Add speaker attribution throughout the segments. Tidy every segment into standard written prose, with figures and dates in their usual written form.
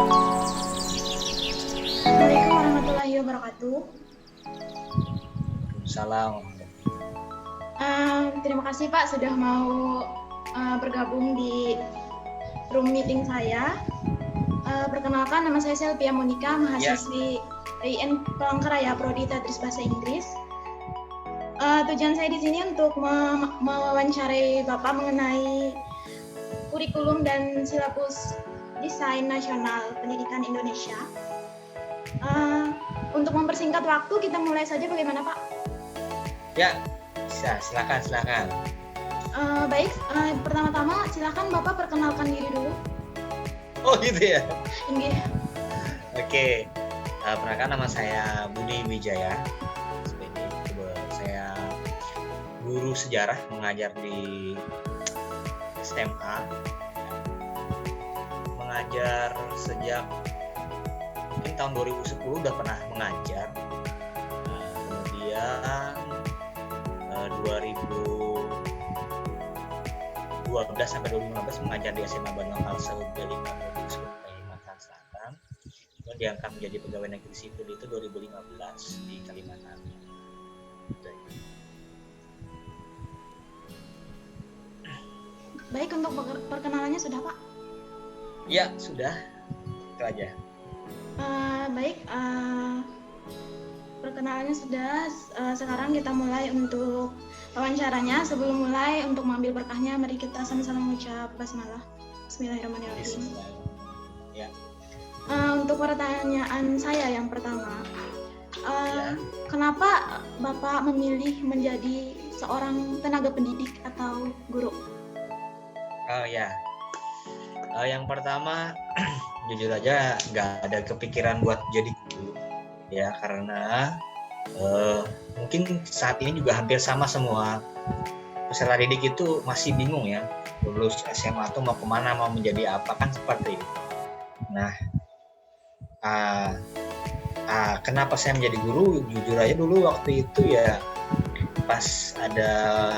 Speaker 1: Assalamualaikum warahmatullahi wabarakatuh.
Speaker 2: Salam.
Speaker 1: Terima kasih Pak sudah mau bergabung di room meeting saya. Perkenalkan, nama saya Selvia Monica, mahasiswi IN Palangkaraya, Prodi Tadris Bahasa Inggris. Tujuan saya di sini untuk mewawancarai Bapak mengenai kurikulum dan silabus desain nasional pendidikan Indonesia. Untuk mempersingkat waktu, kita mulai saja, bagaimana Pak?
Speaker 2: Ya, bisa. Silakan.
Speaker 1: Baik, pertama-tama silakan Bapak perkenalkan diri dulu.
Speaker 2: Oh gitu ya?
Speaker 1: Ini.
Speaker 2: Oke. Perkenalkan, nama saya Budi Wijaya. Saya guru sejarah, mengajar di SMA. Mengajar sejak mungkin tahun 2010 udah pernah mengajar. Kemudian 2012 sampai 2015 mengajar di SMA Bandung Kalsel Bali Kalimantan Selatan. Kemudian diangkat menjadi pegawai negeri sipil itu 2015 di Kalimantan.
Speaker 1: Baik, untuk perkenalannya sudah Pak?
Speaker 2: Ya, sudah. Itu aja.
Speaker 1: Baik, perkenalannya sudah. Sekarang kita mulai untuk wawancaranya. Sebelum mulai, untuk mengambil berkahnya, mari kita sama-sama mengucap basmalah. Bismillahirrahmanirrahim.
Speaker 2: Ya.
Speaker 1: Untuk pertanyaan saya yang pertama, kenapa Bapak memilih menjadi seorang tenaga pendidik atau guru?
Speaker 2: Oh ya. Yang pertama, jujur aja nggak ada kepikiran buat jadi guru ya, karena mungkin saat ini juga hampir sama semua peserta didik itu masih bingung ya, lulus SMA tuh mau kemana, mau menjadi apa, kan seperti itu. Nah, kenapa saya menjadi guru? Jujur aja dulu waktu itu ya, pas ada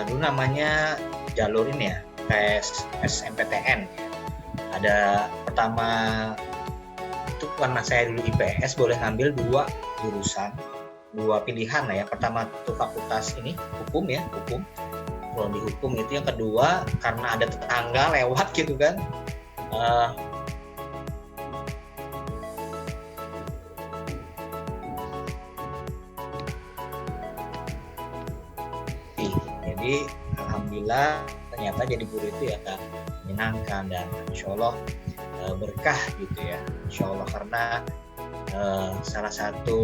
Speaker 2: dulu namanya jalur ini ya, tes SNMPTN. Ada pertama itu karena saya dulu IPS, boleh ngambil dua jurusan, dua pilihan lah ya. Pertama itu fakultas ini hukum ya, hukum. Kalau di hukum itu, yang kedua karena ada tetangga lewat gitu kan. Jadi alhamdulillah ternyata jadi guru itu ya menyenangkan dan insya Allah berkah gitu ya, insya Allah, karena salah satu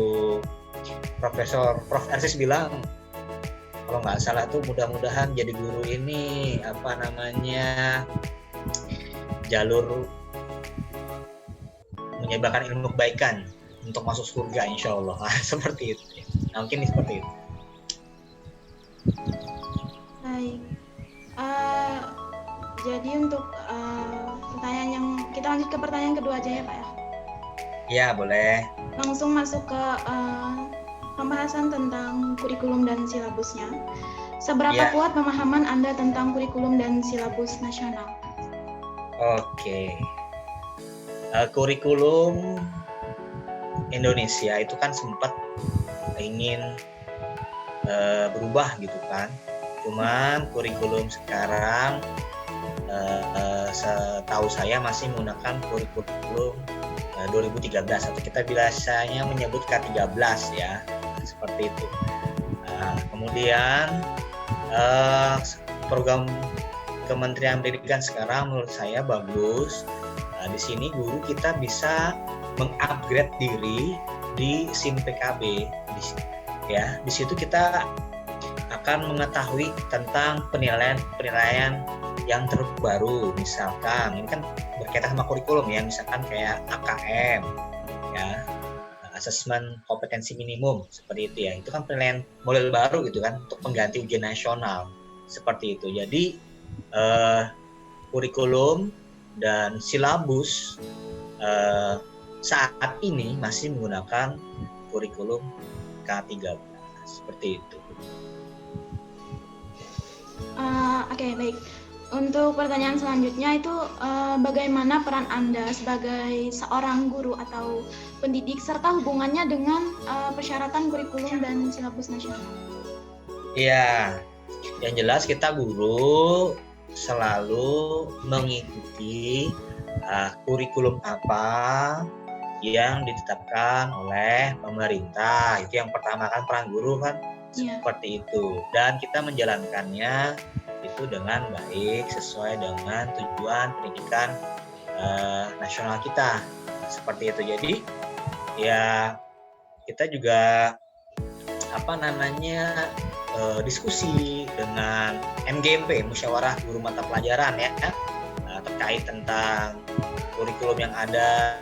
Speaker 2: Prof. Ersis bilang kalau nggak salah tuh, mudah-mudahan jadi guru ini jalur menyebarkan ilmu kebaikan untuk masuk surga insya Allah. Seperti itu. Nah, mungkin seperti itu.
Speaker 1: Baik. Jadi untuk pertanyaan yang kita lanjut ke pertanyaan kedua aja ya Pak ya.
Speaker 2: Ya boleh.
Speaker 1: Langsung masuk ke pembahasan tentang kurikulum dan silabusnya. Seberapa kuat pemahaman Anda tentang kurikulum dan silabus nasional?
Speaker 2: Oke. Kurikulum Indonesia itu kan sempat ingin berubah gitu kan. Cuman kurikulum sekarang setahu saya masih menggunakan kurikulum 2013 atau kita biasanya menyebut K13 ya, seperti itu. Kemudian program Kementerian Pendidikan sekarang menurut saya bagus. Di sini guru kita bisa mengupgrade diri di SIM PKB ya. Di situ kita akan mengetahui tentang penilaian yang terbaru. Misalkan ini kan berkaitan sama kurikulum ya, misalkan kayak AKM ya, asesmen kompetensi minimum, seperti itu ya. Itu kan penilaian model baru gitu kan, untuk pengganti ujian nasional, seperti itu. Jadi kurikulum dan silabus saat ini masih menggunakan kurikulum K13, seperti itu.
Speaker 1: Oke, baik. Untuk pertanyaan selanjutnya itu bagaimana peran Anda sebagai seorang guru atau pendidik serta hubungannya dengan persyaratan kurikulum dan silabus nasional?
Speaker 2: Iya, yang jelas kita guru selalu mengikuti kurikulum apa yang ditetapkan oleh pemerintah. Itu yang pertama kan, peran guru kan seperti itu. Dan kita menjalankannya itu dengan baik sesuai dengan tujuan pendidikan nasional kita. Seperti itu. Jadi ya kita juga diskusi dengan MGMP, Musyawarah Guru Mata Pelajaran ya, terkait tentang kurikulum yang ada,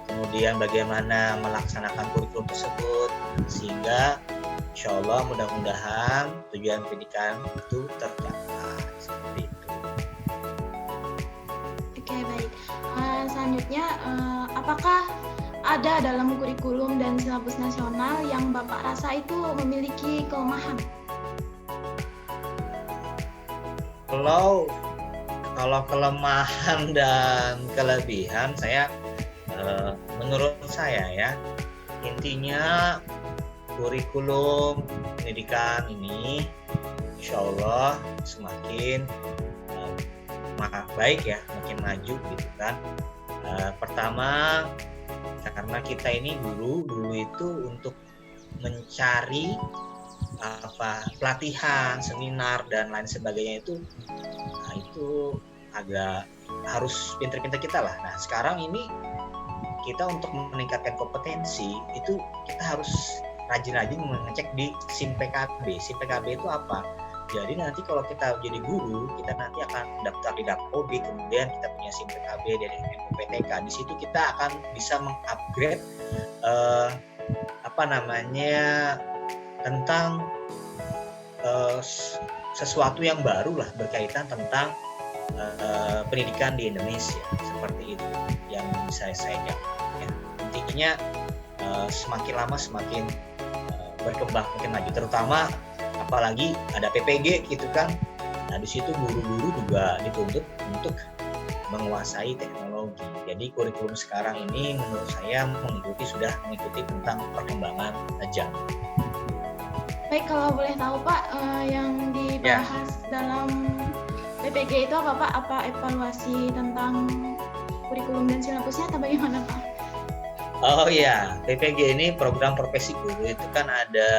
Speaker 2: kemudian bagaimana melaksanakan kurikulum tersebut sehingga insya Allah mudah-mudahan tujuan pendidikan itu tercapai seperti itu.
Speaker 1: Oke, baik. Selanjutnya, apakah ada dalam kurikulum dan silabus nasional yang Bapak rasa itu memiliki kelemahan?
Speaker 2: Kalau kelemahan dan kelebihan menurut saya ya, intinya kurikulum pendidikan ini insya Allah semakin baik ya, makin maju gitu kan. Pertama karena kita ini guru itu untuk mencari pelatihan, seminar dan lain sebagainya itu agak harus pinter-pinter kita lah. Nah sekarang ini kita untuk meningkatkan kompetensi itu kita harus rajin-rajin mengecek di SIM PKB. SIM PKB itu apa? Jadi nanti kalau kita jadi guru, kita nanti akan daftar di Dapodik, kemudian kita punya SIM PKB dari MUPTK. Di situ kita akan bisa mengupgrade tentang sesuatu yang baru lah berkaitan tentang pendidikan di Indonesia, seperti itu yang bisa saya jawab ya. Intinya semakin lama semakin berkembang, makin maju, terutama apalagi ada PPG gitu kan. Nah di situ guru-guru juga dituntut untuk menguasai teknologi. Jadi kurikulum sekarang ini menurut saya sudah mengikuti tentang perkembangan zaman.
Speaker 1: Baik, kalau boleh tahu Pak, yang dibahas dalam PPG itu apa Pak? Apa evaluasi tentang kurikulum dan silabusnya atau bagaimana Pak?
Speaker 2: Oh iya, PPG ini program profesi guru itu kan ada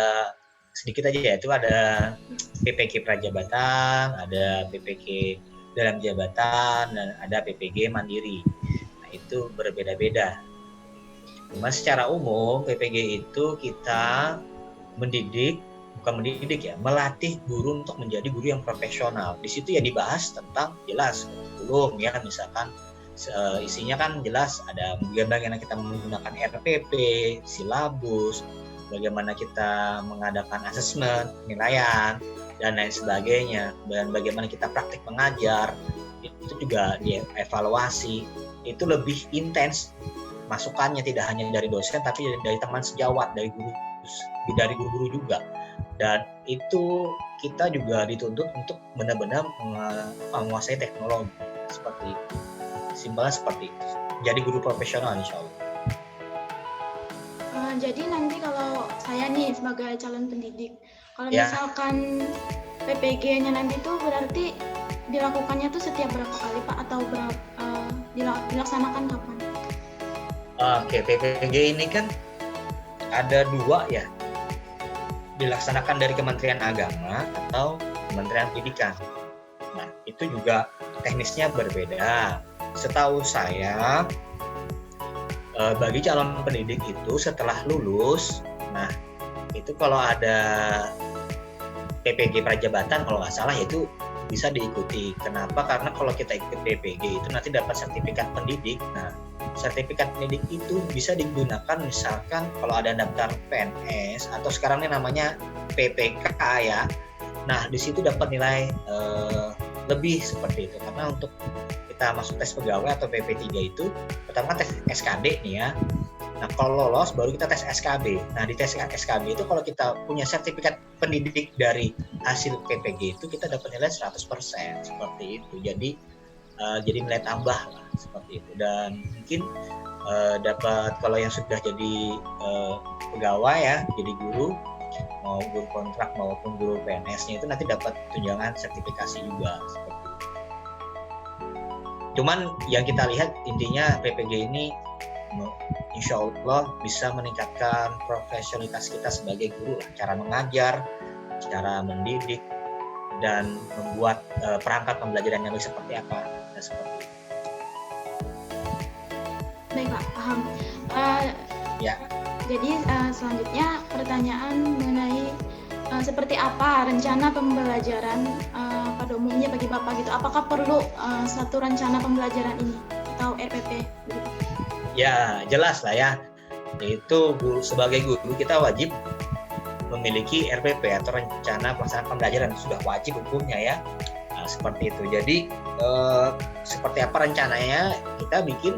Speaker 2: sedikit aja ya, itu ada PPG prajabatan, ada PPG dalam jabatan, dan ada PPG mandiri. Nah itu berbeda-beda. Cuma secara umum PPG itu kita melatih guru untuk menjadi guru yang profesional. Di situ ya dibahas tentang jelas kurikulum ya, misalkan isinya kan jelas ada bagaimana kita menggunakan RPP, silabus, bagaimana kita mengadakan asesmen, penilaian dan lain sebagainya, dan bagaimana kita praktik mengajar itu juga dievaluasi. Itu lebih intens masukannya, tidak hanya dari dosen tapi dari teman sejawat, dari guru-guru juga. Dan itu kita juga dituntut untuk benar-benar menguasai teknologi seperti itu. Simpelnya seperti itu. Jadi guru profesional insya Allah.
Speaker 1: Jadi nanti kalau saya nih sebagai calon pendidik, kalau misalkan PPG-nya nanti tuh berarti dilakukannya tuh setiap berapa kali Pak, atau dilaksanakan kapan?
Speaker 2: Oke, PPG ini kan ada dua ya, dilaksanakan dari Kementerian Agama atau Kementerian Pendidikan. Nah itu juga teknisnya berbeda. Setahu saya bagi calon pendidik itu setelah lulus, nah itu kalau ada PPG prajabatan kalau nggak salah itu bisa diikuti. Kenapa? Karena kalau kita ikut PPG itu nanti dapat sertifikat pendidik. Nah sertifikat pendidik itu bisa digunakan misalkan kalau ada daftar PNS atau sekarang ini namanya PPK ya. Nah di situ dapat nilai lebih seperti itu, karena untuk kita masuk tes pegawai atau PP3 itu pertama tes SKD nih ya, Nah, kalau lolos baru kita tes SKB. Nah, di tes SKB itu kalau kita punya sertifikat pendidik dari hasil PPG itu kita dapat nilai 100% seperti itu. Jadi nilai tambah lah seperti itu. Dan mungkin dapat kalau yang sudah jadi pegawai ya, jadi guru, mau guru kontrak maupun guru PNS-nya itu nanti dapat tunjangan sertifikasi juga seperti itu. Cuman yang kita lihat intinya PPG ini insya Allah bisa meningkatkan profesionalitas kita sebagai guru lah, cara mengajar, cara mendidik, dan membuat perangkat pembelajaran yang seperti apa dan seperti itu.
Speaker 1: Baik Pak, paham.
Speaker 2: Ya.
Speaker 1: Jadi selanjutnya pertanyaan mengenai seperti apa rencana pembelajaran pada umumnya bagi Bapak gitu. Apakah perlu satu rencana pembelajaran ini atau RPP? Gitu?
Speaker 2: Ya, jelas lah ya. Itu sebagai guru kita wajib memiliki RPP atau rencana pelaksanaan pembelajaran, sudah wajib hukumnya ya. Nah, seperti itu. Jadi seperti apa rencananya kita bikin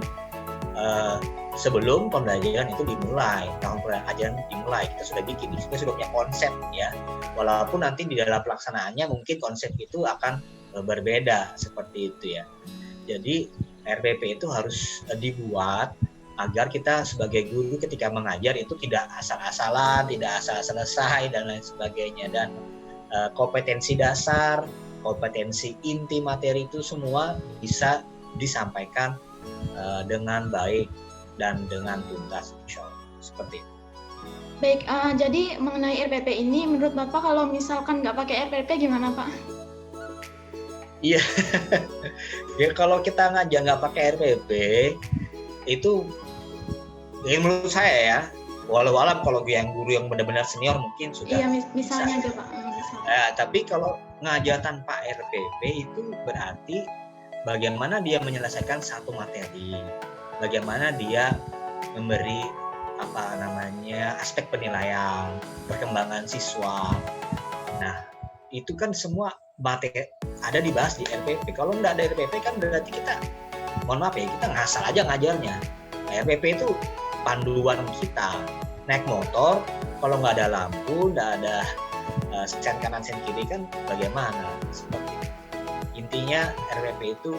Speaker 2: sebelum pembelajaran itu dimulai, tahun pembelajaran dimulai, kita sudah bikin, kita sudah punya konsep ya. Walaupun nanti di dalam pelaksanaannya mungkin konsep itu akan berbeda seperti itu ya. Jadi RPP itu harus dibuat agar kita sebagai guru ketika mengajar itu tidak asal-asalan, tidak asal selesai dan lain sebagainya. Dan kompetensi dasar, kompetensi inti materi itu semua bisa disampaikan dengan baik dan dengan tuntas, insya Allah. Seperti itu.
Speaker 1: Baik, jadi mengenai RPP ini, menurut Bapak kalau misalkan nggak pakai RPP gimana Pak?
Speaker 2: Iya, ya kalau kita ngajar nggak pakai RPP itu, ya menurut saya ya, walau alam kalau yang guru yang benar-benar senior mungkin sudah.
Speaker 1: Iya, misalnya aja Pak.
Speaker 2: Tapi kalau ngajar tanpa RPP itu berarti bagaimana dia menyelesaikan satu materi, bagaimana dia memberi aspek penilaian, perkembangan siswa. Nah, itu kan semua materi ada dibahas di RPP. Kalau nggak ada RPP kan berarti kita, mohon maaf ya, kita ngasal aja ngajarnya. Nah, RPP itu panduan kita. Naik motor, kalau nggak ada lampu, nggak ada sen kanan sen kiri kan bagaimana? Seperti itu. Intinya RPP itu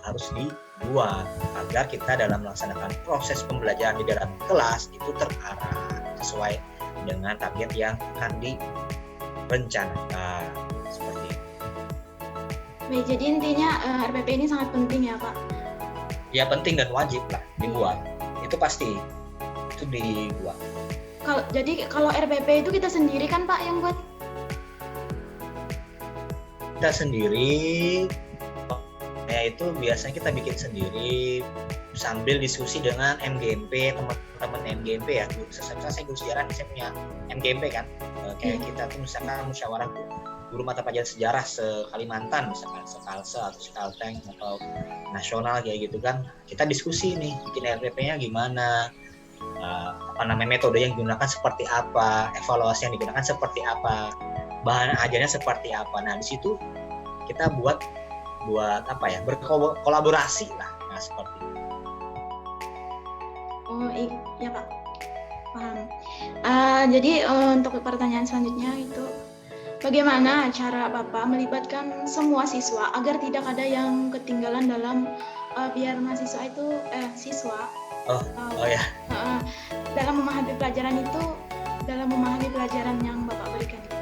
Speaker 2: harus dibuat agar kita dalam melaksanakan proses pembelajaran di dalam kelas itu terarah sesuai dengan target yang akan direncanakan. Seperti itu.
Speaker 1: Baik, jadi intinya RPP ini sangat penting ya Pak?
Speaker 2: Ya penting dan wajib lah dibuat. Itu pasti, itu dibuat.
Speaker 1: Jadi kalau RPP itu kita sendiri kan Pak yang buat?
Speaker 2: Kita sendiri, ya itu biasanya kita bikin sendiri sambil diskusi dengan MGMP, teman-teman MGMP ya. Saya guru sejarah, saya punya MGMP kan. Kayak kita tuh misalkan musyawarah guru mata pelajaran sejarah se-Kalimantan, misalkan se-Kalsel atau se-Kalteng atau nasional kayak gitu kan. Kita diskusi nih, bikin RPP-nya gimana, metode yang digunakan seperti apa, evaluasi yang digunakan seperti apa, bahan ajarnya seperti apa. Nah, di situ kita buat berkolaborasi lah. Nah, seperti itu.
Speaker 1: Oh iya Pak, paham. Jadi untuk pertanyaan selanjutnya itu, bagaimana cara Bapak melibatkan semua siswa agar tidak ada yang ketinggalan dalam biar mahasiswa itu dalam memahami pelajaran itu, dalam memahami pelajaran yang Bapak berikan itu,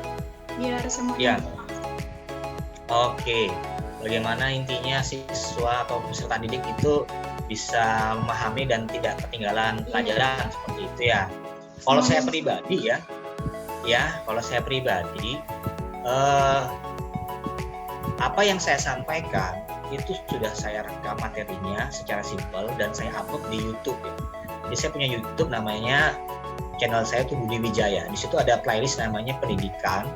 Speaker 1: biar semuanya.
Speaker 2: Oke. Bagaimana intinya siswa atau peserta didik itu bisa memahami dan tidak ketinggalan pelajaran seperti itu ya. Kalau saya pribadi kalau saya pribadi apa yang saya sampaikan itu sudah saya rekam materinya secara simpel dan saya upload di YouTube ya. Jadi saya punya YouTube namanya, channel saya itu Budi Wijaya. Di situ ada playlist namanya pendidikan.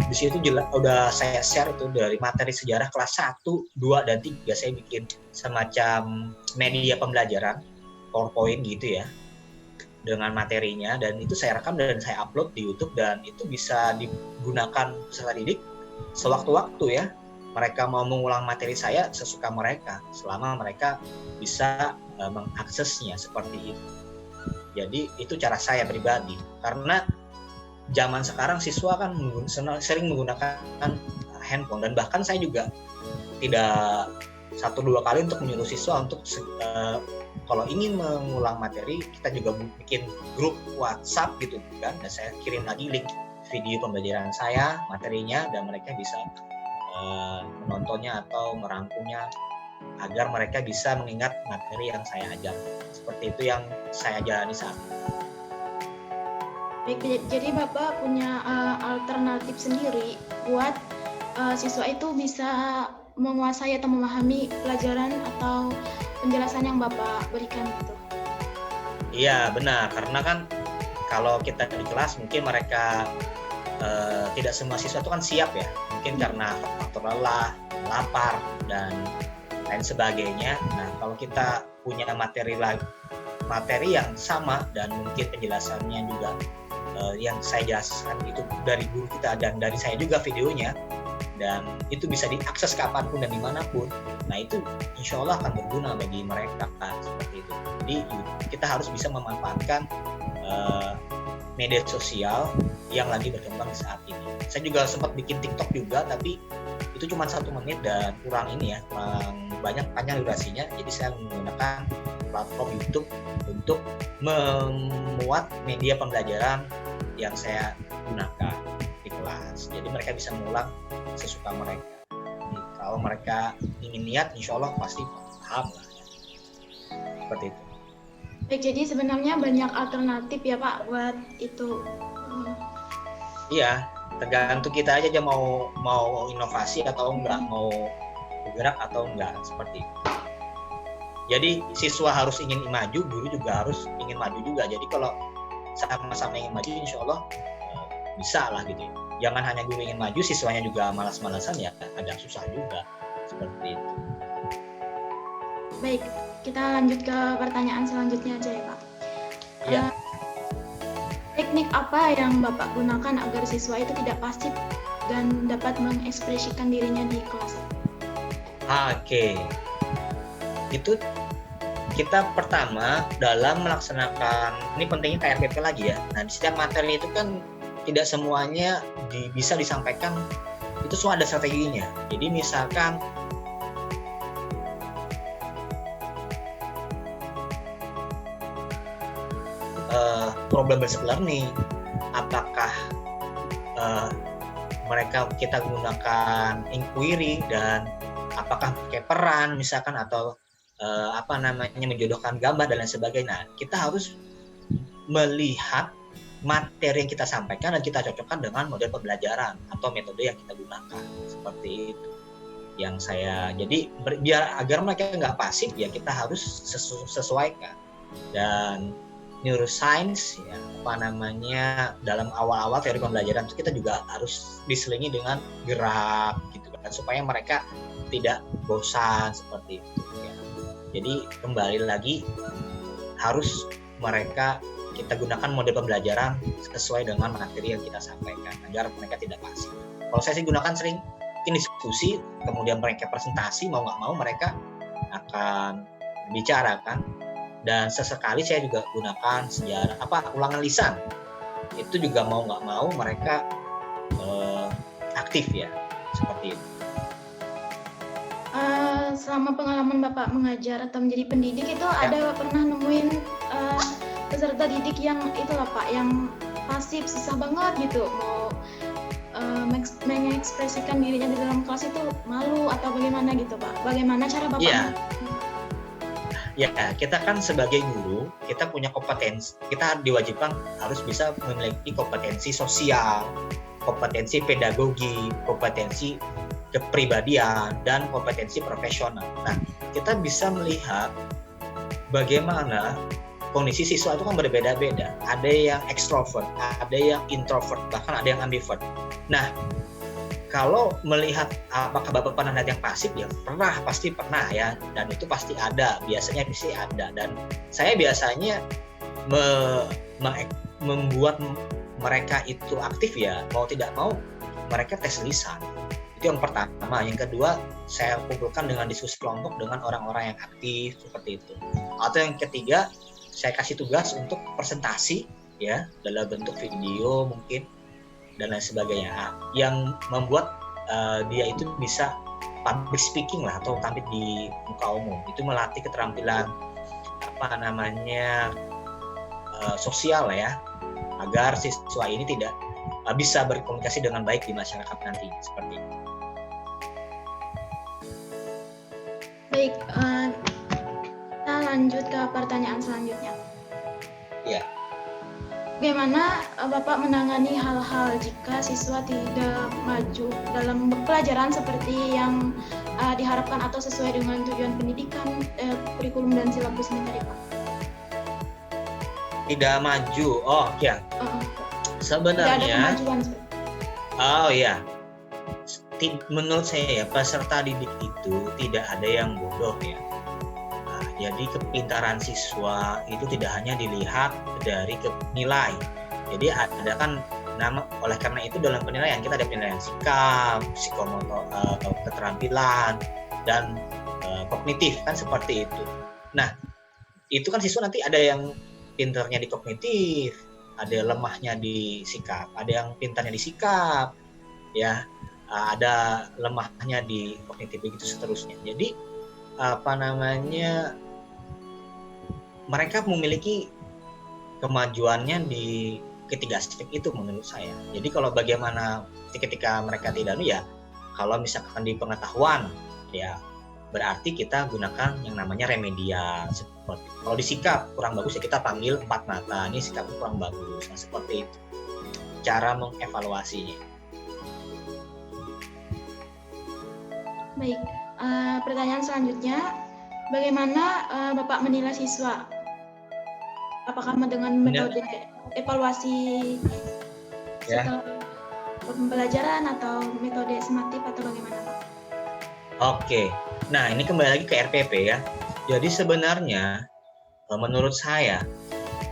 Speaker 2: Di situ udah saya share itu dari materi sejarah kelas 1, 2, dan 3. Saya bikin semacam media pembelajaran, PowerPoint gitu ya, dengan materinya, dan itu saya rekam dan saya upload di YouTube, dan itu bisa digunakan peserta didik sewaktu-waktu ya. Mereka mau mengulang materi saya sesuka mereka, selama mereka bisa mengaksesnya seperti itu. Jadi itu cara saya pribadi, karena zaman sekarang siswa kan sering menggunakan handphone, dan bahkan saya juga tidak 1-2 kali untuk menyuruh siswa untuk kalau ingin mengulang materi, kita juga bikin grup WhatsApp gitu kan, dan saya kirim lagi link video pembelajaran saya, materinya, dan mereka bisa menontonnya atau merangkumnya agar mereka bisa mengingat materi yang saya ajar. Seperti itu yang saya jalani saat ini.
Speaker 1: Baik, jadi Bapak punya alternatif sendiri buat siswa itu bisa menguasai atau memahami pelajaran atau penjelasan yang Bapak berikan gitu.
Speaker 2: Iya, benar. Karena kan kalau kita di kelas mungkin mereka tidak semua siswa itu kan siap ya. Mungkin karena faktor lelah, lapar, dan lain sebagainya. Nah, kalau kita punya materi yang sama dan mungkin penjelasannya juga yang saya jelaskan itu dari guru kita dan dari saya juga videonya, dan itu bisa diakses kapanpun dan dimanapun. Nah, itu insya Allah akan berguna bagi mereka kan, seperti itu. Jadi kita harus bisa memanfaatkan media sosial yang lagi berkembang saat ini. Saya juga sempat bikin TikTok juga, tapi itu cuma 1 menit dan kurang banyak panjang durasinya. Jadi saya menggunakan platform YouTube untuk memuat media pembelajaran yang saya gunakan di kelas. Jadi mereka bisa mengulang sesuka mereka. Jadi, kalau mereka ingin niat, insya Allah pasti paham lah. Seperti itu.
Speaker 1: Baik, jadi sebenarnya banyak alternatif ya Pak buat itu.
Speaker 2: Iya, tergantung kita aja mau inovasi atau enggak, mau bergerak atau enggak, seperti itu. Jadi siswa harus ingin maju, guru juga harus ingin maju juga. Jadi kalau sama-sama ingin maju, insya Allah bisa lah gitu. Jangan hanya guru ingin maju, siswanya juga malas-malasan, ya agak susah juga, seperti itu.
Speaker 1: Baik, kita lanjut ke pertanyaan selanjutnya aja ya Pak.
Speaker 2: Iya.
Speaker 1: Teknik apa yang Bapak gunakan agar siswa itu tidak pasif dan dapat mengekspresikan dirinya di kelas?
Speaker 2: Oke. Itu kita pertama dalam melaksanakan, ini pentingnya KRPP lagi ya. Nah, di setiap materi itu kan tidak semuanya bisa disampaikan, itu semua ada strateginya. Jadi misalkan problem based learning, apakah kita gunakan inquiry dan apakah pakai peran misalkan, atau menjodohkan gambar dan lain sebagainya. Nah, kita harus melihat materi yang kita sampaikan dan kita cocokkan dengan model pembelajaran atau metode yang kita gunakan, seperti itu yang saya. Jadi biar agar mereka nggak pasif, ya kita harus sesuaikan. Dan neuroscience ya dalam awal-awal teori pembelajaran itu kita juga harus diselingi dengan gerak gitu kan, supaya mereka tidak bosan, seperti itu ya. Jadi kembali lagi harus kita gunakan model pembelajaran sesuai dengan materi yang kita sampaikan agar mereka tidak pasif. Kalau saya sih gunakan sering diskusi, kemudian mereka presentasi, mau nggak mau mereka akan bicara kan. Dan sesekali saya juga gunakan ulangan lisan. Itu juga mau nggak mau mereka aktif ya, seperti itu.
Speaker 1: Selama pengalaman Bapak mengajar atau menjadi pendidik itu ada pernah nemuin peserta didik yang itulah Pak, yang pasif, susah banget gitu mau mengekspresikan dirinya di dalam kelas itu malu atau bagaimana gitu Pak? Bagaimana cara Bapak?
Speaker 2: Ya, kita kan sebagai guru, kita punya kompetensi, kita diwajibkan harus bisa memiliki kompetensi sosial, kompetensi pedagogi, kompetensi kepribadian, dan kompetensi profesional. Nah, kita bisa melihat bagaimana kondisi siswa itu kan berbeda-beda. Ada yang ekstrovert, ada yang introvert, bahkan ada yang ambivert. Nah, kalau melihat apakah Bapak pernah lihat yang pasif, ya pasti pernah ya, dan itu pasti ada, biasanya pasti ada. Dan saya biasanya membuat mereka itu aktif ya, mau tidak mau mereka tes lisan. Itu yang pertama. Yang kedua, saya kumpulkan dengan diskusi kelompok dengan orang-orang yang aktif, seperti itu. Atau yang ketiga, saya kasih tugas untuk presentasi ya dalam bentuk video mungkin dan lain sebagainya, yang membuat dia itu bisa public speaking lah atau tampil di muka umum. Itu melatih keterampilan sosial ya, agar siswa ini tidak bisa berkomunikasi dengan baik di masyarakat nanti, seperti itu.
Speaker 1: Baik, kita lanjut ke pertanyaan selanjutnya.
Speaker 2: Ya.
Speaker 1: Bagaimana Bapak menangani hal-hal jika siswa tidak maju dalam pelajaran seperti yang diharapkan atau sesuai dengan tujuan pendidikan, kurikulum dan silabus ini tadi, Pak?
Speaker 2: Tidak maju, oh ya. Sebenarnya.
Speaker 1: Tidak ada kemajuan.
Speaker 2: Oh ya. Menurut saya ya, peserta didik itu tidak ada yang bodoh ya. Jadi kepintaran siswa itu tidak hanya dilihat dari nilai. Jadi ada kan oleh karena itu dalam penilaian kita ada penilaian sikap, psikomotor, keterampilan, dan kognitif kan seperti itu. Nah, itu kan siswa nanti ada yang pintarnya di kognitif, ada lemahnya di sikap, ada yang pintarnya di sikap, ya, ada lemahnya di kognitif, begitu seterusnya. Jadi mereka memiliki kemajuannya di ketiga aspek itu menurut saya. Jadi kalau bagaimana ketika mereka tidak ya, kalau misalkan di pengetahuan ya berarti kita gunakan yang namanya remedial. Seperti kalau di sikap kurang bagus ya kita panggil 4 mata, ini sikapnya kurang bagus. Nah, seperti itu cara mengevaluasinya.
Speaker 1: Baik, pertanyaan selanjutnya, bagaimana Bapak menilai siswa? Apakah dengan metode evaluasi setelah pembelajaran atau metode sematif atau bagaimana, Pak?
Speaker 2: Oke, nah ini kembali lagi ke RPP ya. Jadi sebenarnya menurut saya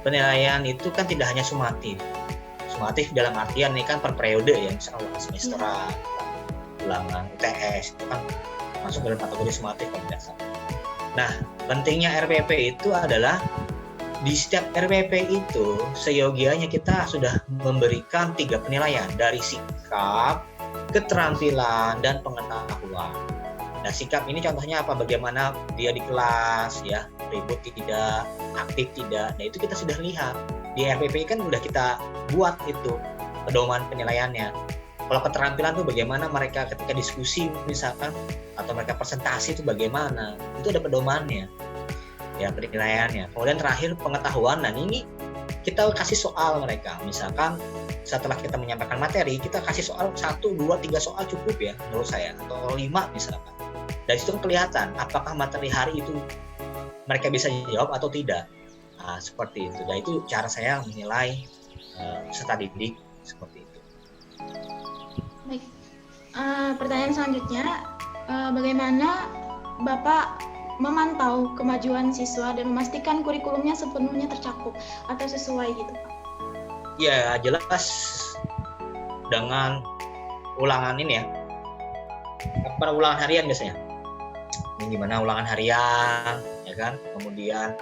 Speaker 2: penilaian itu kan tidak hanya sumatif. Sumatif dalam artian ini kan per periode ya, misalnya semesteran, ulangan, UTS itu kan masuk dalam kategori sumatif kalau tidak salah. Nah, pentingnya RPP itu adalah di setiap RPP itu seyogianya kita sudah memberikan 3 penilaian dari sikap, keterampilan, dan pengetahuan. Nah, sikap ini contohnya apa? Bagaimana dia di kelas, ya, ribut tidak, aktif tidak. Nah, itu kita sudah lihat. Di RPP kan sudah kita buat itu pedoman penilaiannya. Kalau keterampilan tuh bagaimana mereka ketika diskusi misalkan, atau mereka presentasi itu bagaimana, itu ada pedomannya. Ya, penilaiannya. Kemudian terakhir pengetahuan, dan ini kita kasih soal mereka. Misalkan setelah kita menyampaikan materi, kita kasih soal 1, 2, 3 soal cukup ya menurut saya, atau 5 misalkan. Dari situ kelihatan apakah materi hari itu mereka bisa jawab atau tidak. Nah, seperti itu. Dan itu cara saya menilai peserta didik seperti itu.
Speaker 1: Baik. Pertanyaan selanjutnya, bagaimana Bapak memantau kemajuan siswa dan memastikan kurikulumnya sepenuhnya tercakup atau sesuai gitu, Pak?
Speaker 2: Ya, jelas dengan ulangan ini ya. Pada ulangan harian biasanya. Ini gimana ulangan harian, ya kan? Kemudian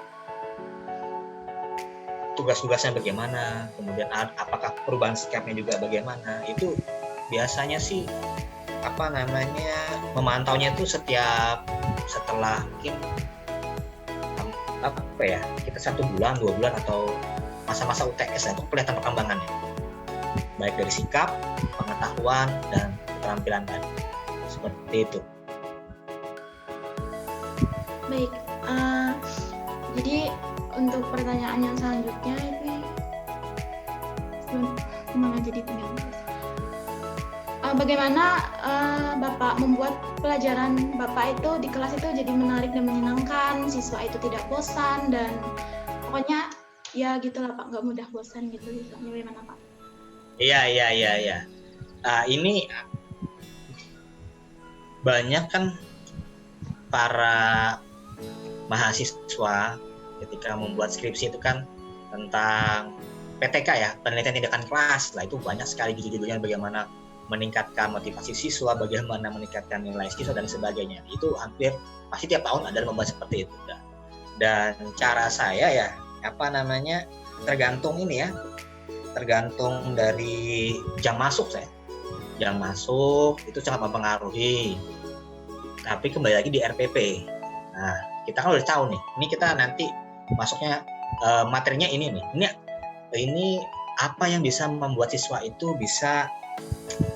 Speaker 2: tugas-tugasnya bagaimana, kemudian apakah perubahan sikapnya juga bagaimana. Itu biasanya sih memantaunya itu setelah mungkin kita 1 bulan, 2 bulan atau masa-masa UTS itu kelihatan perkembangannya, baik dari sikap, pengetahuan, dan keterampilan tadi, seperti itu.
Speaker 1: Baik, jadi untuk pertanyaan yang selanjutnya ini gimana jadi tinggal. Bagaimana Bapak membuat pelajaran Bapak itu di kelas itu jadi menarik dan menyenangkan, siswa itu tidak bosan, dan pokoknya ya gitulah Pak, nggak mudah bosan gitu. Bagaimana Pak?
Speaker 2: Iya. Ini banyak kan para mahasiswa ketika membuat skripsi itu kan tentang PTK ya, penelitian tindakan kelas. Lah itu banyak sekali judul-judulnya, bagaimana meningkatkan motivasi siswa, bagaimana meningkatkan nilai siswa, dan sebagainya. Itu hampir pasti tiap tahun ada membahas seperti itu. Dan cara saya ya apa namanya, tergantung ini ya, tergantung dari jam masuk saya. Jam masuk itu sangat mempengaruhi. Tapi kembali lagi di RPP. Nah, kita kan udah tahu nih, ini kita nanti masuknya materinya ini nih. Ini apa yang bisa membuat siswa itu bisa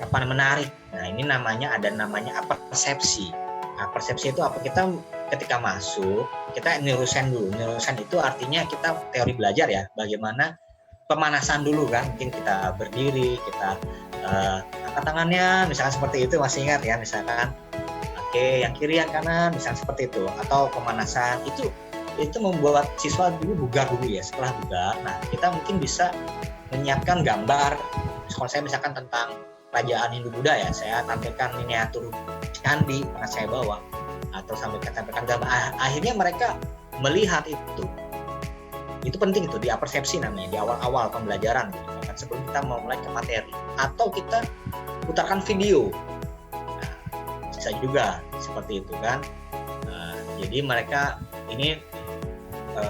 Speaker 2: menarik. Nah, ini ada namanya persepsi. Nah, persepsi itu apa? Kita ketika masuk, kita nirusan dulu. Nirusan itu artinya kita teori belajar ya, bagaimana pemanasan dulu kan. Mungkin kita berdiri, kita angkat tangannya, misalkan seperti itu, masih ingat ya, misalkan oke, yang kiri, yang kanan, misalkan seperti itu, atau pemanasan itu membuat siswa dulu bugar dulu ya. Setelah bugar, nah kita mungkin bisa menyiapkan gambar. Kalau saya misalkan tentang kerajaan Hindu-Buddha ya, saya tampilkan miniatur candi pernah saya bawa, atau tampilkan gambar. Akhirnya mereka melihat itu. Itu penting itu, di persepsi namanya, di awal-awal pembelajaran gitu, kan, sebelum kita mau mulai ke materi. Atau kita putarkan video, nah, bisa juga seperti itu kan. Nah, jadi mereka ini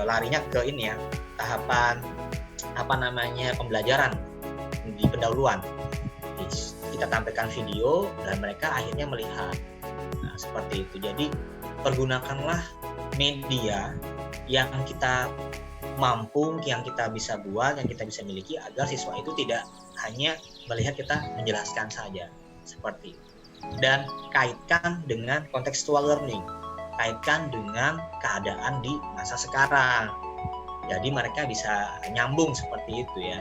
Speaker 2: larinya ke ini ya, tahapan pembelajaran di pendahuluan. Kita tampilkan video dan mereka akhirnya melihat. Nah, seperti itu. Jadi pergunakanlah media yang kita mampu, yang kita bisa buat, yang kita bisa miliki, agar siswa itu tidak hanya melihat kita menjelaskan saja, seperti itu. Dan kaitkan dengan contextual learning, kaitkan dengan keadaan di masa sekarang. Jadi mereka bisa nyambung seperti itu ya.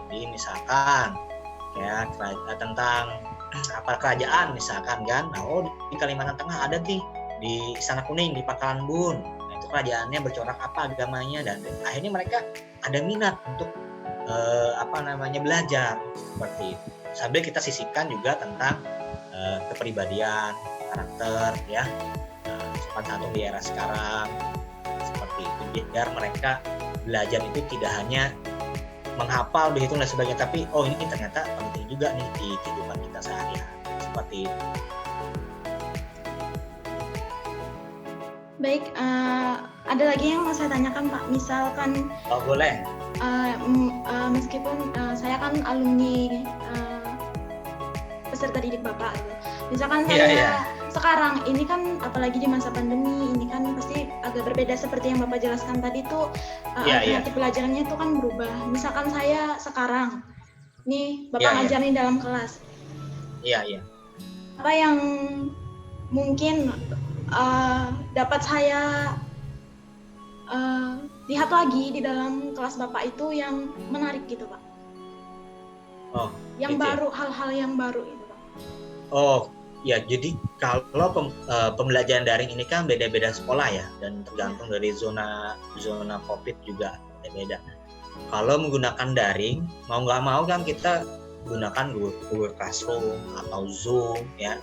Speaker 2: Jadi misalkan ya tentang kerajaan misalkan kan, di Kalimantan Tengah ada nih, di Istana Kuning, di Pangkalan Bun. Nah, itu kerajaannya bercorak apa agamanya, dan akhirnya mereka ada minat untuk belajar seperti itu. Sambil kita sisipkan juga tentang kepribadian, karakter ya, sopan santun di era sekarang, seperti itu. Biar mereka belajar itu tidak hanya menghafal, berhitung dan sebagainya, tapi ini ternyata penting juga nih di kehidupan kita sehari-hari, seperti itu.
Speaker 1: Baik, ada lagi yang mau saya tanyakan Pak. Misalkan
Speaker 2: boleh.
Speaker 1: Meskipun saya kan alumni peserta didik Bapak gitu. Misalkan saya sekarang ini kan, apalagi di masa pandemi ini kan pasti agak berbeda, seperti yang Bapak jelaskan tadi tuh, alternatif pelajarannya itu kan berubah. Misalkan saya sekarang nih Bapak ngajarin dalam kelas. Apa yang mungkin dapat saya lihat lagi di dalam kelas Bapak itu yang menarik gitu Pak? Yang baru, hal-hal yang baru itu Pak.
Speaker 2: Jadi kalau pembelajaran daring ini kan beda-beda sekolah ya, dan tergantung dari zona COVID juga beda-beda. Kalau menggunakan daring, mau nggak mau kan kita gunakan Google Classroom atau Zoom ya,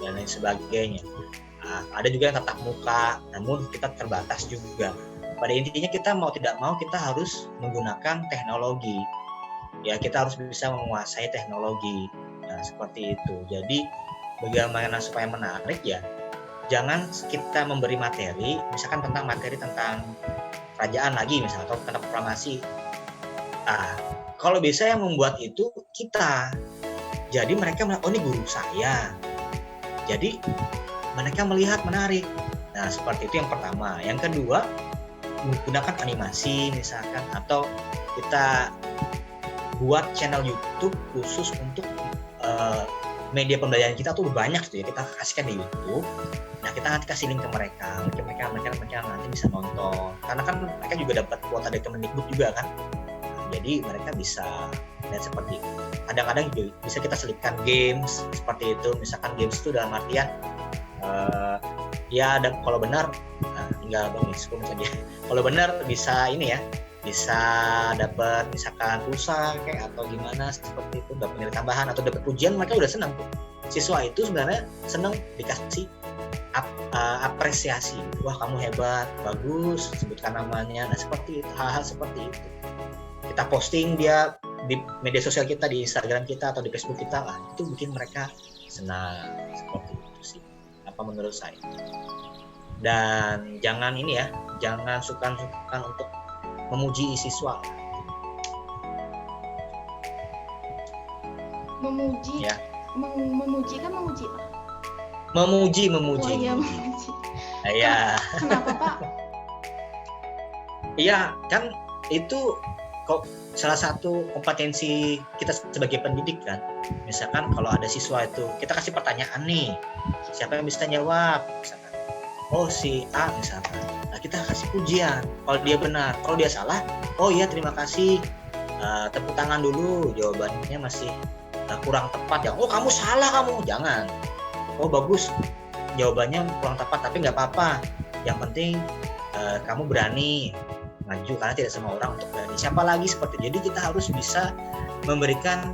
Speaker 2: dan lain sebagainya. Ada juga yang tatap muka, namun kita terbatas juga. Pada intinya kita mau tidak mau kita harus menggunakan teknologi. Ya, kita harus bisa menguasai teknologi. Nah, seperti itu. Jadi bagaimana supaya menarik ya, jangan kita memberi materi, misalkan tentang kerajaan lagi misalnya, atau tentang proklamasi. Kalau bisa yang membuat itu kita. Jadi mereka melihat, ini guru saya. Jadi mereka melihat menarik. Nah, seperti itu yang pertama. Yang kedua, menggunakan animasi misalkan, atau kita buat channel YouTube khusus untuk media pembelajaran kita tuh banyak tuh ya, kita kasihkan di YouTube. Nah, kita nanti kasih link ke mereka nanti bisa nonton, karena kan mereka juga dapat kuota dari Kemendikbud juga kan. Jadi mereka bisa lihat seperti itu. Kadang-kadang juga bisa kita selipkan games seperti itu, misalkan games itu dalam artian dan kalau benar tinggal Bang Misku misalnya, kalau benar bisa ini ya, bisa dapat misalkan pulsa kayak atau gimana seperti itu, dapat nilai tambahan atau dapat pujian, mereka udah senang tuh. Siswa itu sebenarnya senang dikasih apresiasi. Wah, kamu hebat, bagus, sebutkan namanya. Nah, seperti itu, hal-hal seperti itu. Kita posting dia di media sosial kita, di Instagram kita atau di Facebook kita, itu bikin mereka senang. Seperti itu sih, apa menurut saya. Dan jangan ini ya, jangan sungkan-sungkan untuk memuji siswa.
Speaker 1: Memuji.
Speaker 2: Ya.
Speaker 1: Memuji kan memuji Pak?
Speaker 2: Memuji.
Speaker 1: Oh iya, memuji.
Speaker 2: Iya.
Speaker 1: Kenapa Pak?
Speaker 2: Iya, kan itu kok salah satu kompetensi kita sebagai pendidik kan. Misalkan kalau ada siswa itu kita kasih pertanyaan nih, siapa yang bisa jawab? Misalkan, oh si A misalkan. Nah kita kasih pujian. Kalau dia benar, kalau dia salah, oh iya terima kasih. Tepuk tangan dulu. Jawabannya masih kurang tepat ya. Oh kamu salah kamu, jangan. Oh bagus, jawabannya kurang tepat tapi nggak apa-apa. Yang penting kamu berani maju, karena tidak semua orang untuk berani. Siapa lagi seperti itu. Jadi kita harus bisa memberikan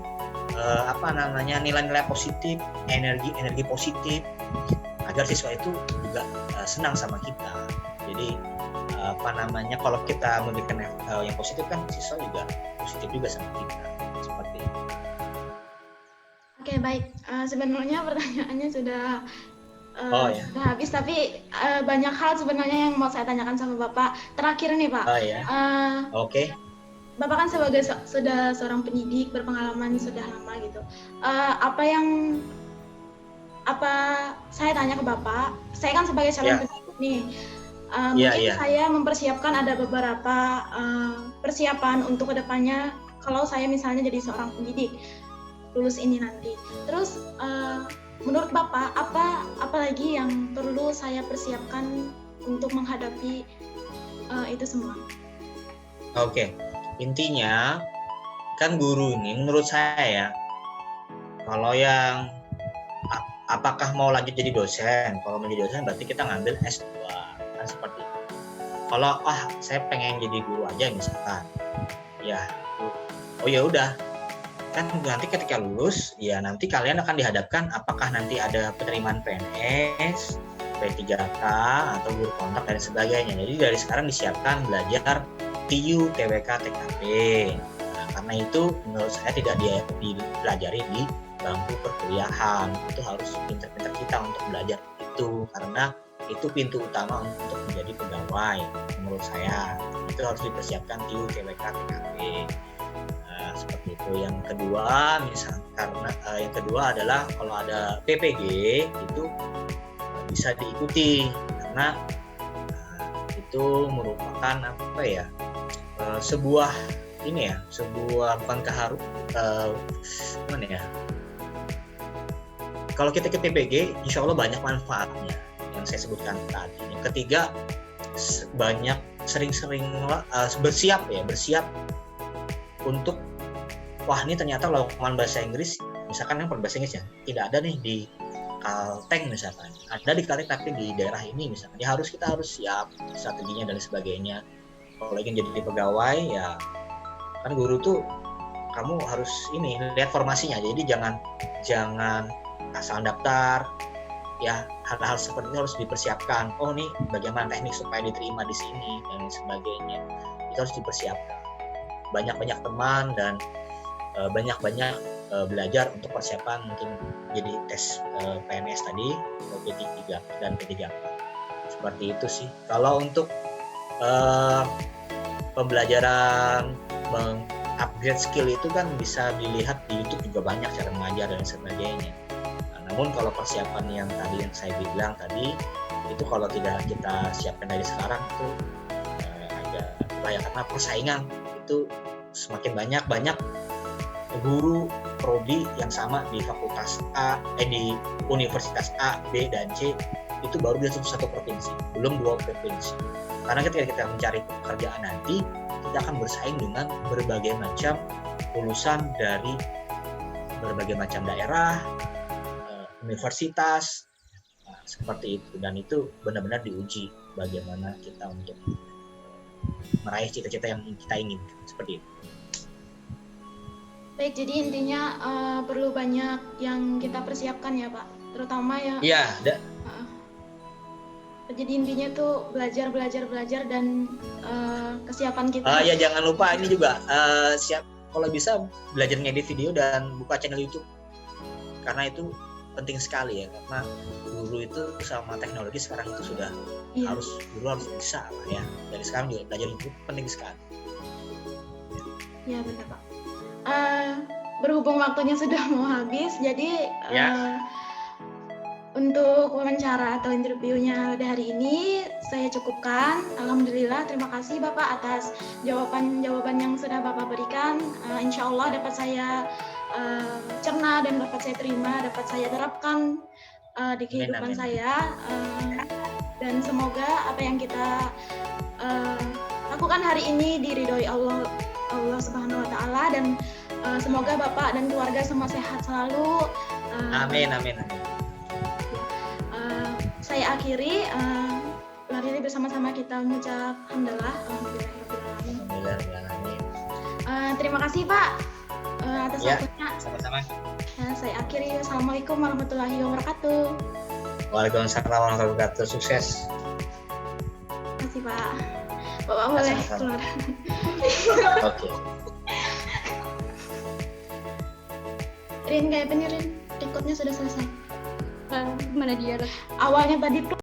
Speaker 2: nilai-nilai positif, energi positif agar siswa itu juga senang sama kita. Jadi kalau kita memberikan yang positif kan siswa juga positif juga sama kita. Seperti itu.
Speaker 1: Oke, baik. Sebenarnya pertanyaannya sudah sudah habis, tapi banyak hal sebenarnya yang mau saya tanyakan sama Bapak. Terakhir nih Pak.
Speaker 2: Oh ya. Oke.
Speaker 1: Bapak kan sebagai sudah seorang pendidik berpengalaman sudah lama gitu. Apa saya tanya ke Bapak? Saya kan sebagai calon pendidik nih. Mungkin saya mempersiapkan ada beberapa persiapan untuk kedepannya kalau saya misalnya jadi seorang pendidik lulus ini nanti. Terus menurut Bapak apa lagi yang perlu saya persiapkan untuk menghadapi itu semua?
Speaker 2: Oke. Intinya kan guru ini menurut saya kalau yang apakah mau lanjut jadi dosen, kalau menjadi dosen berarti kita ngambil S2 kan seperti itu. Kalau saya pengen jadi guru aja misalkan, ya oh ya udah, kan nanti ketika lulus ya nanti kalian akan dihadapkan apakah nanti ada penerimaan PNS, P3K atau guru kontrak dan sebagainya. Jadi dari sekarang disiapkan belajar TU, TWK, TKP. Nah, karena itu menurut saya tidak dipelajari di bangku perkuliahan. Itu harus pintar-pintar kita untuk belajar itu, karena itu pintu utama untuk menjadi pegawai. Menurut saya itu harus dipersiapkan TU, TWK, TKP. Seperti itu. Yang kedua adalah kalau ada PPG itu bisa diikuti, karena itu merupakan sebuah bukan kalau kita ke PPG insya Allah banyak manfaatnya yang saya sebutkan tadi. Yang ketiga, banyak sering-sering bersiap untuk ini ternyata lowongan bahasa Inggris misalkan yang berbahasa Inggris ya tidak ada nih di Kalteng misalkan, ada di Kalteng tapi di daerah ini misalkan, kita harus siap strateginya dan sebagainya. Kalau ingin jadi pegawai ya kan guru tuh kamu harus lihat formasinya, jadi jangan asal daftar ya, hal-hal seperti itu harus dipersiapkan. Oh nih bagaimana teknik supaya diterima di sini dan sebagainya, itu harus dipersiapkan. Banyak-banyak teman dan banyak-banyak belajar untuk persiapan mungkin jadi tes PNS tadi, P3 dan P3K. Seperti itu sih. Kalau untuk pembelajaran meng-upgrade skill itu kan bisa dilihat di YouTube juga banyak cara mengajar dan sebagainya. Namun kalau persiapan yang saya bilang tadi itu kalau tidak kita siapkan dari sekarang itu agak bahaya, karena persaingan itu semakin banyak guru prodi yang sama di fakultas A, di universitas A, B dan C itu baru di satu provinsi, belum 2 provinsi. Karena ketika kita mencari pekerjaan nanti kita akan bersaing dengan berbagai macam lulusan dari berbagai macam daerah, universitas, seperti itu. Dan itu benar-benar diuji bagaimana kita untuk meraih cita-cita yang kita inginkan, seperti itu.
Speaker 1: Baik, jadi intinya perlu banyak yang kita persiapkan ya Pak, terutama ya.
Speaker 2: Iya.
Speaker 1: Jadi intinya tuh belajar dan kesiapan kita.
Speaker 2: Ya jangan lupa ini juga kalau bisa belajar ngedit video dan buka channel YouTube, karena itu penting sekali ya, karena guru itu sama teknologi sekarang itu sudah guru harus bisa lah ya. Dari sekarang juga belajar YouTube penting sekali.
Speaker 1: Ya benar Pak. Berhubung waktunya sudah mau habis, jadi
Speaker 2: Ya.
Speaker 1: untuk wawancara atau interviewnya pada hari ini saya cukupkan. Alhamdulillah, terima kasih Bapak atas jawaban-jawaban yang sudah Bapak berikan. Insya Allah dapat saya cerna dan dapat saya terima, dapat saya terapkan di kehidupan
Speaker 2: Amin.
Speaker 1: saya. Dan semoga apa yang kita lakukan hari ini diridhoi Allah Subhanahu Wa Taala, dan semoga Bapak dan keluarga semua sehat selalu.
Speaker 2: Amin.
Speaker 1: Saya akhiri, mari bersama-sama kita mengucap hamdalah,
Speaker 2: Alhamdulillah.
Speaker 1: Terima kasih Pak atas
Speaker 2: Ya,
Speaker 1: waktunya.
Speaker 2: sama-sama.
Speaker 1: Saya akhiri. Assalamualaikum warahmatullahi wabarakatuh.
Speaker 2: Waalaikumsalam warahmatullahi wabarakatuh. Sukses.
Speaker 1: Terima kasih Pak. Bapak boleh
Speaker 2: Sama-sama.
Speaker 1: keluar.
Speaker 2: Oke.
Speaker 1: Rin, kayak bener Rin, recordnya sudah selesai.
Speaker 3: Mana dia?
Speaker 1: Awalnya tadi tuh